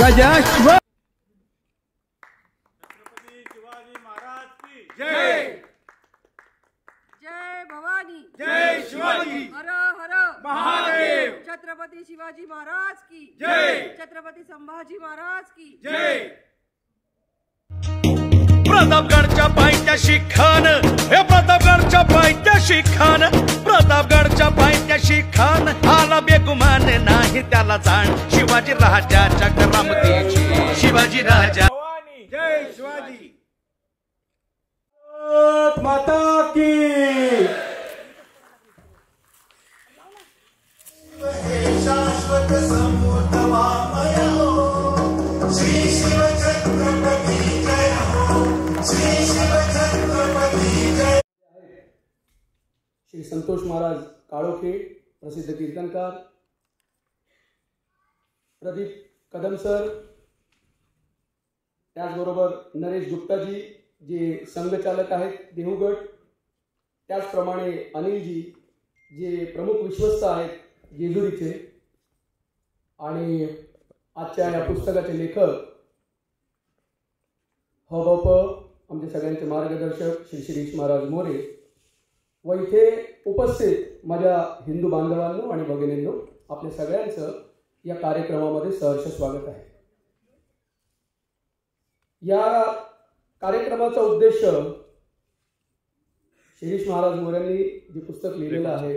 राजा शिवाजी महाराज की जय। जय भवानी जय शिवाजी हर हर महादेव। छत्रपती शिवाजी महाराज की जय। छत्रपती संभाजी महाराज की जय। प्रतापगडच्या पायथ्याशी खान, हे प्रतापगडच्या पायथ्याशी खान, प्रतापगडच्या पायथ्याशी खान, आला बेगुमान नाही त्याला जाण, शिवाजी राजाच्या करामतीची, शिवाजी राजा। भवानी जय शिवाजी माता की शाश्वत समूर्तवामय हो, श्री शिव छत्रपती जय हो, श्री शिव छत्रपती जय। श्री संतोष महाराज काळोखे प्रसिद्ध कीर्तनकार, प्रदीप कदम सर, त्याचबरोबर नरेश गुप्ताजी जे संघचालक आहेत देहूगड, त्याचप्रमाणे अनिलजी जे प्रमुख विश्वस्त आहेत जेजुरीचे, आणि आजच्या या पुस्तकाचे लेखक हबप आमचे सगळ्यांचे मार्गदर्शक श्री शिरीष महाराज मोरे, व इथे उपस्थित माझ्या हिंदू बांधवांनो आणि भगिनींनो, आपल्या सगळ्यांचं या कार्यक्रमामध्ये सहर्ष स्वागत आहे। या कार्यक्रमाचा उद्देश शिरीष महाराज मोरेंनी जे पुस्तक लिहिलेलं आहे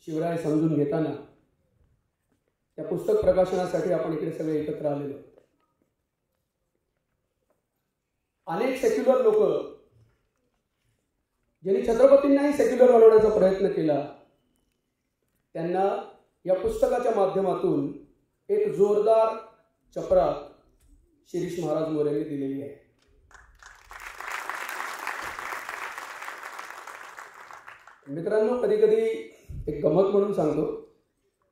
शिवराय समजून घेताना, त्या पुस्तक प्रकाशनासाठी आपण इकडे सगळे एकत्र आलेलो। अनेक सेक्युलर लोक ज्यांनी छत्रपतींनाही सेक्युलर बनवण्याचा प्रयत्न केला, त्यांना या पुस्तकाच्या माध्यमातून एक जोरदार चपराक शिरीष महाराज मोरेंनी दिलेली आहे। मित्रांनो, कधी कधी एक गमत म्हणून सांगतो,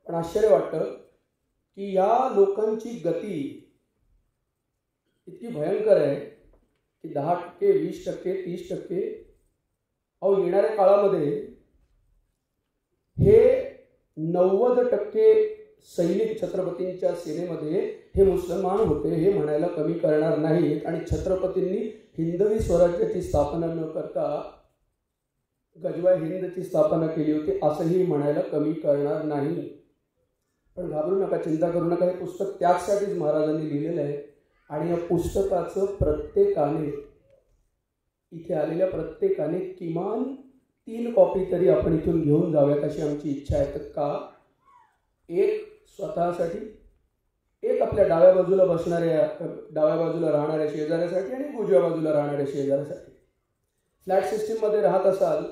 पण आश्चर्य वाटतं की या लोकांची गती इतकी भयंकर आहे की 10%, 20%, 30%, अहो येणाऱ्या काळामध्ये हे 90% सैनिक छत्रपतींच्या सेनेमध्ये हे मुसलमान होते हे म्हणायला कमी करणार नाहीत, आणि छत्रपतींनी हिंदवी स्वराज्याची स्थापना न करता गजवा हिंदची स्थापना केली होती असंही म्हणायला कमी करणार नाही। पण घाबरू नका, चिंता करू नका, हे पुस्तक त्याचसाठीच महाराजांनी लिहिलेलं आहे, आणि या पुस्तकाचं प्रत्येकाने, इथे आलेल्या प्रत्येकाने किमान 3 कॉपी तरी आपण इथून घेऊन जाव्यात अशी आमची इच्छा आहे। तर का, एक स्वतःसाठी, एक आपल्या डाव्या बाजूला बसणाऱ्या, डाव्या बाजूला राहणाऱ्या शेजाऱ्यासाठी, आणि उजव्या बाजूला राहणाऱ्या शेजाऱ्यासाठी। फ्लॅट सिस्टीममध्ये राहत असाल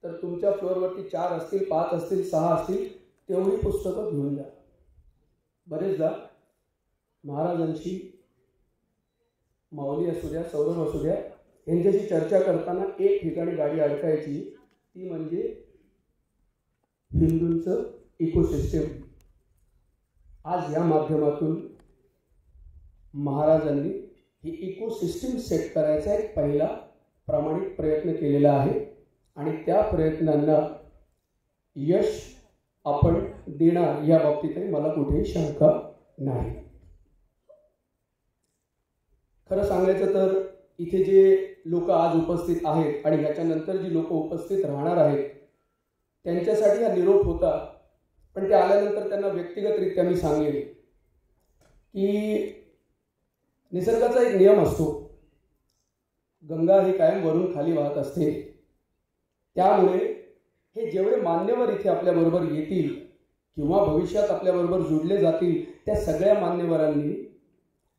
तर तुमच्या फ्लोअरवरती 4 असतील, 5 असतील, 6 असतील, तेवढी पुस्तकं घेऊन जा। बरेचदा महाराजांची, माऊली असू द्या, सौरभ असू द्या, यांच्याशी चर्चा करताना एक ठिकाणी गाडी अडकायची, ती म्हणजे हिंदूंचं इकोसिस्टम। आज या माध्यमातून महाराजांनी ही इकोसिस्टम सेट करायचा एक पहिला प्रामाणिक प्रयत्न केलेला आहे, आणि त्या प्रयत्नांना यश आपण देणार या बाबतीतही मला कुठेही शंका नाही। खरं सांगायचं तर इथे जे लोक आज उपस्थित आहेत आणि ह्याच्यानंतर जी लोक उपस्थित राहणार आहेत त्यांच्यासाठी हा निरोप होता, पण ते आल्यानंतर त्यांना व्यक्तिगतरित्या मी सांगेन की निसर्गाचा एक नियम असतो, गंगा ही कायम वरून खाली वाहत असते, त्यामुळे हे जेवढे मान्यवर इथे आपल्याबरोबर येतील किंवा भविष्यात आपल्याबरोबर जोडले जातील, त्या सगळ्या मान्यवरांनी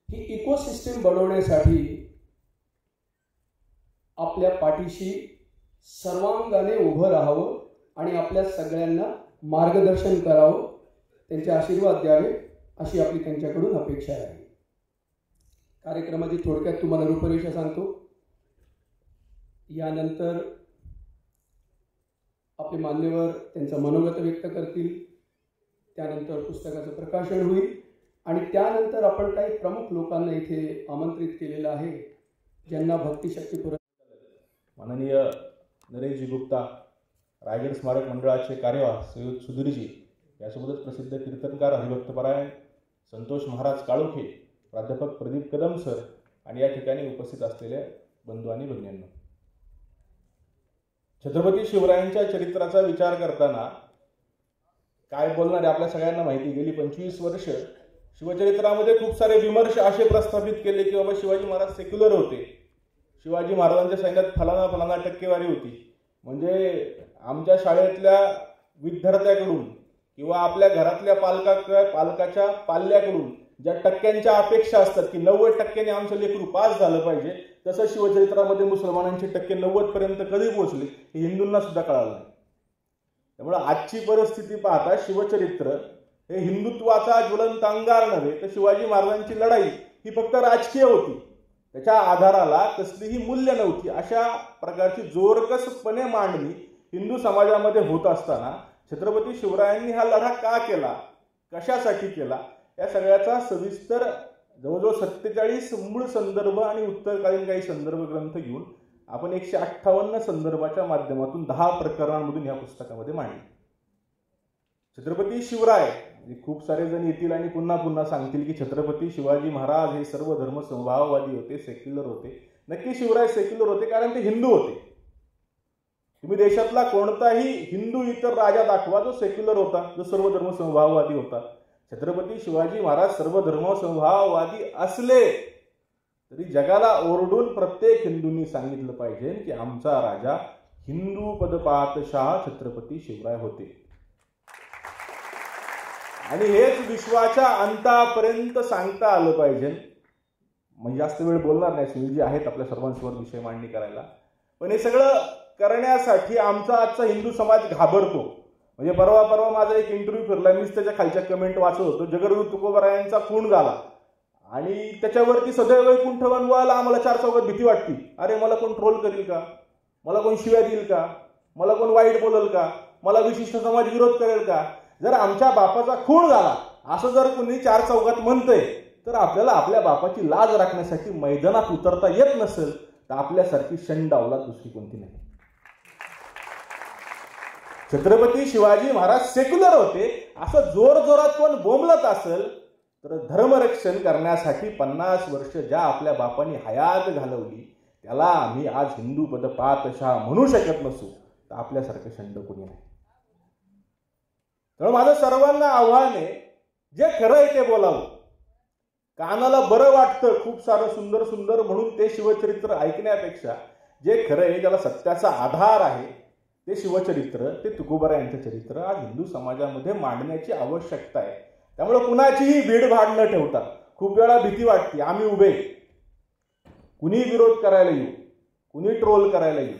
ही इकोसिस्टम बनवण्यासाठी आपल्या पाठीशी सर्वांगाने उभं राहावं आणि आपल्या सगळ्यांना मार्गदर्शन करावं, त्यांचे आशीर्वाद द्यावे अशी आपली त्यांच्याकडून अपेक्षा आहे। कार्यक्रमाची थोडक्यात तुम्हाला रूपरेषा सांगतो। यानंतर आपले मान्यवर त्यांचं मनोगत व्यक्त करतील, त्यानंतर पुस्तकाचं प्रकाशन होईल, आणि त्यानंतर आपण काही प्रमुख लोकांना इथे आमंत्रित केलेलं आहे ज्यांना भक्तिशक्ती पुरस्कार, माननीय नरेशजी गुप्ता, रायगड स्मारक मंडळाचे कार्यवाह सुधीरजी, यासोबतच प्रसिद्ध कीर्तनकार हरिभक्तपरायण संतोष महाराज काळोखे प्राध्यापक प्रदीप कदम सर आणि या ठिकाणी उपस्थित असलेल्या बंधू आणि भगिनींनो, छत्रपती शिवरायांच्या चरित्राचा विचार करताना काय बोलणार आहे आपल्या सगळ्यांना माहिती. गेली 25 वर्ष शिवचरित्रामध्ये खूप सारे विमर्श असे प्रस्थापित केले की बाबा शिवाजी महाराज सेक्युलर होते, शिवाजी महाराजांच्या सैन्यात फलाना टक्केवारी होती. म्हणजे आमच्या शाळेतल्या विद्यार्थ्याकडून किंवा आपल्या घरातल्या पालकाच्या पाल्याकडून ज्या टक्क्यांच्या अपेक्षा असतात की 90% आमचं लेकरू पास झालं पाहिजे, तसं शिवचरित्रामध्ये मुसलमानांचे टक्के 90% कधी पोहोचले हे हिंदूंना सुद्धा कळालं नाही. त्यामुळे आजची परिस्थिती पाहता शिवचरित्र हे हिंदुत्वाचा ज्वलंत अंगार नव्हे, तर शिवाजी महाराजांची लढाई ही फक्त राजकीय होती, त्याच्या आधाराला कसलीही मूल्य नव्हती. अशा प्रकारची जोरकसपणे मांडणी हिंदू समाजामध्ये होत असताना छत्रपती शिवरायांनी हा लढा का केला, कशासाठी केला, या सगळ्याचा सविस्तर जवळजवळ 47 मूळ संदर्भ आणि उत्तरकालीन काही संदर्भ ग्रंथ घेऊन आपण 158 संदर्भाच्या माध्यमातून 10 प्रकरणांमधून या पुस्तकामध्ये मांडले. छत्रपती शिवराय खूप सारे जण येतील आणि पुन्हा पुन्हा सांगतील की छत्रपती शिवाजी महाराज हे सर्व धर्म समभाववादी होते, सेक्युलर होते. नक्की शिवराय सेक्युलर होते कारण ते हिंदू होते. तुम्ही देशातला कोणताही हिंदू इतर राजा दाखवा जो सेक्युलर होता, जो सर्व धर्म समभाववादी होता. छत्रपती शिवाजी महाराज सर्व धर्म समभाववादी असले तरी जगाला ओरडून प्रत्येक हिंदूंनी सांगितलं पाहिजे की आमचा राजा हिंदू पदपातशाह छत्रपती शिवराय होते. आणि हेच विश्वाच्या अंतापर्यंत सांगता आलं पाहिजे. म्हणजे जास्त वेळ बोलणार नाही, सुनीलजी आहेत आपल्या सर्वांसमोर विषय मांडणी करायला. पण हे सगळं करण्यासाठी आमचा आजचा हिंदू समाज घाबरतो. म्हणजे परवा माझा एक इंटरव्ह्यू फिरला, मीच त्याच्या खालच्या कमेंट वाचत होतो. जगद्गुरू तुकोबारायांचा खून झाला आणि त्याच्यावरती सदैव वैकुंठ बनवायला आम्हाला 4 चौघात भीती वाटती. अरे मला कोण ट्रोल करील का, मला कोण शिव्या देईल का, मला कोण वाईट बोलेल का, मला विशिष्ट समाज विरोध करेल का. जर आमच्या बापाचा खून झाला असं जर कोणी 4 चौघात म्हणतंय, तर आपल्याला आपल्या बापाची लाज राखण्यासाठी मैदानात उतरता येत नसेल तर आपल्यासारखी शंड अवलाद दुसरी कोणती नाही. छत्रपती शिवाजी महाराज सेक्युलर होते असं जोरजोरात कोण बोंबलत असेल तर धर्मरक्षण करण्यासाठी 50 वर्ष ज्या आपल्या बापांनी हयात घालवली त्याला आम्ही आज हिंदू पदपातशाह म्हणू शकत नसू, तर आपल्यासारखं शंड कोणी नाही. तर माझं सर्वांना आव्हान आहे, जे खरं आहे ते बोलावं. कानाला बरं वाटतं खूप सारं सुंदर सुंदर म्हणून ते शिवचरित्र ऐकण्यापेक्षा जे खरं आहे, ज्याला सत्याचा आधार आहे, ते शिवचरित्र, ते तुकोबारायांचं चरित्र आज हिंदू समाजामध्ये मांडण्याची आवश्यकता आहे. त्यामुळे कुणाचीही भीडभाड न ठेवता, खूप वेळा भीती वाटते आम्ही उभे, कुणी विरोध करायला येऊ, कुणी ट्रोल करायला येऊ.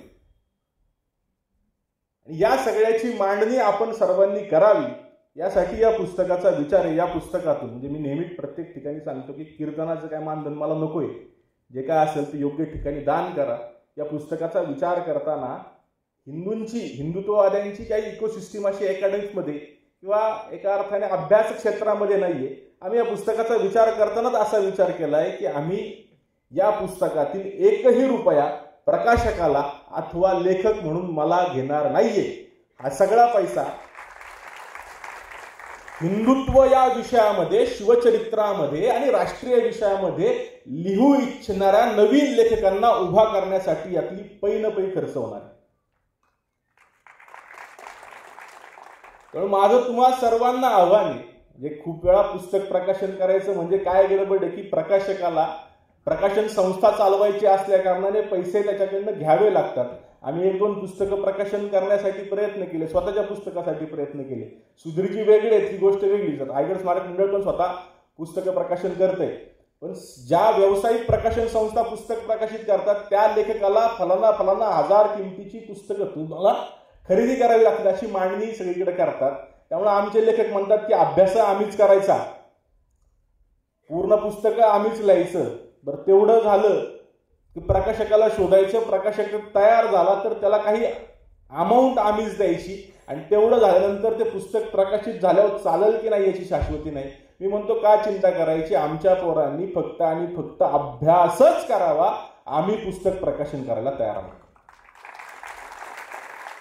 या सगळ्याची मांडणी आपण सर्वांनी करावी यासाठी या पुस्तकाचा विचार आहे. या पुस्तकातून म्हणजे मी नेहमी प्रत्येक ठिकाणी सांगतो की कीर्तनाचं काय मानधन मला नकोय, जे काय असेल ते योग्य ठिकाणी दान करा. या पुस्तकाचा विचार करताना हिंदुत्ववाद्यांची काही इकोसिस्टीम अशी अकॅडमिक्समध्ये किंवा एका अर्थाने अभ्यास क्षेत्रामध्ये नाहीये. आम्ही या पुस्तकाचा विचार करतानाच असा विचार केलाय की आम्ही या पुस्तकातील 1ही रुपया प्रकाशकाला अथवा लेखक म्हणून मला घेणार नाहीये. हा सगळा पैसा हिंदुत्व या विषयामध्ये, शिवचरित्रामध्ये आणि राष्ट्रीय विषयामध्ये लिहू इच्छिणाऱ्या नवीन लेखकांना उभा करण्यासाठी यातली पै खर्च होणार आहे. तर माझं तुम्हा सर्वांना आव्हान आहे, म्हणजे खूप वेळा पुस्तक प्रकाशन करायचं म्हणजे काय गडबड आहे की प्रकाशकाला प्रकाशन संस्था चालवायची असल्या कारणाने पैसे त्याच्याकडनं घ्यावे लागतात. आम्ही 1-2 पुस्तकं प्रकाशन करण्यासाठी प्रयत्न केले, स्वतःच्या पुस्तकासाठी प्रयत्न केले. सुधीरजी वेगळे आहेत, ही गोष्ट वेगळी. रायगड स्मारक मंडळ पण स्वतः पुस्तकं प्रकाशन करते, पण ज्या व्यावसायिक प्रकाशन संस्था पुस्तक प्रकाशित करतात त्या लेखकाला फलाना हजार किमतीची पुस्तकं तुम्हाला खरेदी करावी लागतात अशी मांडणी सगळीकडे करतात. त्यामुळे आमचे लेखक म्हणतात की अभ्यास आम्हीच करायचा, पूर्ण पुस्तकं आम्हीच लिहायचं. बरं तेवढं झालं की प्रकाशकाला शोधायचं, प्रकाशक तयार झाला तर त्याला काही अमाऊंट आम्हीच द्यायची आणि तेवढं झाल्यानंतर ते पुस्तक प्रकाशित झाल्यावर चालेल की नाही याची शाश्वती नाही. मी म्हणतो का चिंता करायची, आमच्या पोरांनी फक्त आणि फक्त अभ्यासच करावा, आम्ही पुस्तक प्रकाशन करायला तयार आहोत.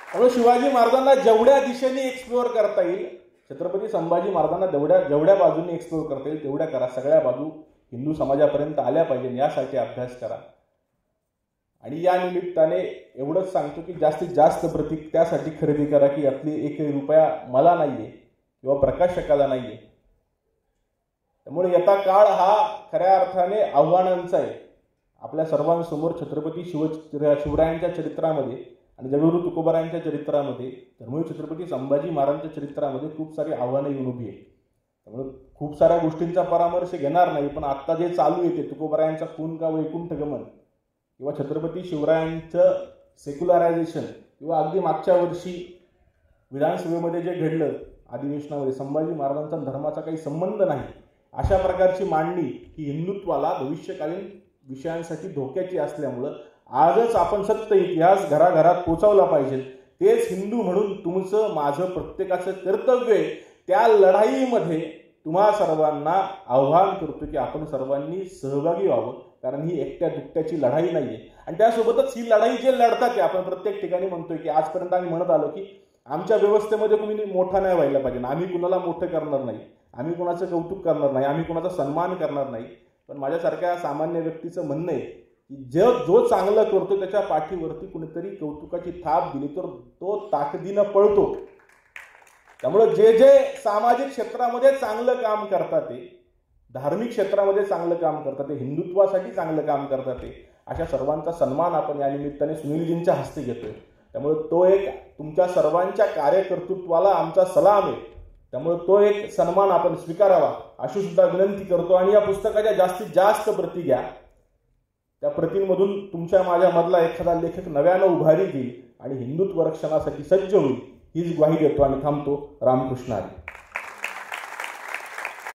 त्यामुळे शिवाजी महाराजांना जेवढ्या दिशेने एक्सप्लोअर करता येईल, छत्रपती संभाजी महाराजांना जेवढ्या बाजूने एक्सप्लोअर करता येईल तेवढ्या करा. सगळ्या बाजू हिंदू समाजापर्यंत आल्या पाहिजे यासाठी अभ्यास करा. आणि या निमित्ताने एवढंच सांगतो की जास्तीत जास्त प्रती त्यासाठी खरेदी करा की यातली एकही रुपया मला नाहीये किंवा प्रकाशकाला नाहीये. त्यामुळे येता काळ हा खऱ्या अर्थाने आव्हानांचा आहे. आपल्या सर्वांसमोर छत्रपती शिवरायांच्या चरित्रामध्ये आणि जगद्गुरू तुकोबारायांच्या चरित्रामध्ये, धर्मवीर छत्रपती संभाजी महाराजांच्या चरित्रामध्ये खूप सारी आव्हानं येऊन उभी आहे. त्यामुळे खूप साऱ्या गोष्टींचा परामर्श घेणार नाही, पण आत्ता जे चालू येते तुकोबारायांचा खून का वैकुंठ गमन किंवा छत्रपती शिवरायांचं सेक्युलरायझेशन किंवा अगदी मागच्या वर्षी विधानसभेमध्ये जे घडलं अधिवेशनामध्ये संभाजी महाराजांचा धर्माचा काही संबंध नाही अशा प्रकारची मांडणी ही हिंदुत्वाला भविष्यकालीन विषयांसाठी धोक्याची असल्यामुळं आजच आपण सत्य इतिहास घराघरात पोचवला पाहिजे. तेच हिंदू म्हणून तुमचं माझं प्रत्येकाचं कर्तव्य आहे. त्या लढाईमध्ये तुम्हा सर्वांना आव्हान करतो की आपण सर्वांनी सहभागी व्हावं, कारण ही एकट्या दुकट्याची लढाई नाहीये. आणि त्यासोबतच ही लढाई जे लढतात ते आपण प्रत्येक ठिकाणी म्हणतोय की आजपर्यंत आम्ही म्हणत आलो की आमच्या व्यवस्थेमध्ये कुणी मोठा नाही व्हायला पाहिजे, आम्ही कुणाला मोठं करणार नाही, आम्ही कुणाचं कौतुक करणार नाही, आम्ही कुणाचा सन्मान करणार नाही. पण माझ्यासारख्या सामान्य व्यक्तीचं म्हणणं आहे की जो चांगलं करतो त्याच्या पाठीवरती कुणीतरी कौतुकाची थाप दिली तर तो ताकदीनं पळतो. त्यामुळे जे जे सामाजिक क्षेत्रामध्ये चांगलं काम करतात ते, धार्मिक क्षेत्रामध्ये चांगलं काम करतात ते, हिंदुत्वासाठी चांगलं काम करतात ते, अशा सर्वांचा सन्मान आपण या निमित्ताने सुनीलजींच्या हस्ते घेतोय. त्यामुळे तो एक तुमच्या सर्वांच्या कार्यकर्तृत्वाला आमचा सलाम आहे. त्यामुळे तो एक सन्मान आपण स्वीकारावा अशी सुद्धा विनंती करतो. आणि या पुस्तकाच्या जास्तीत जास्त प्रती घ्या. त्या प्रतींमधून तुमच्या माझ्यामधला एखादा लेखक नव्यानं उभारी घेईल आणि हिंदुत्व रक्षणासाठी सज्ज होईल हीच ग्वाही देतो आणि थांबतो. रामकृष्ण हरी.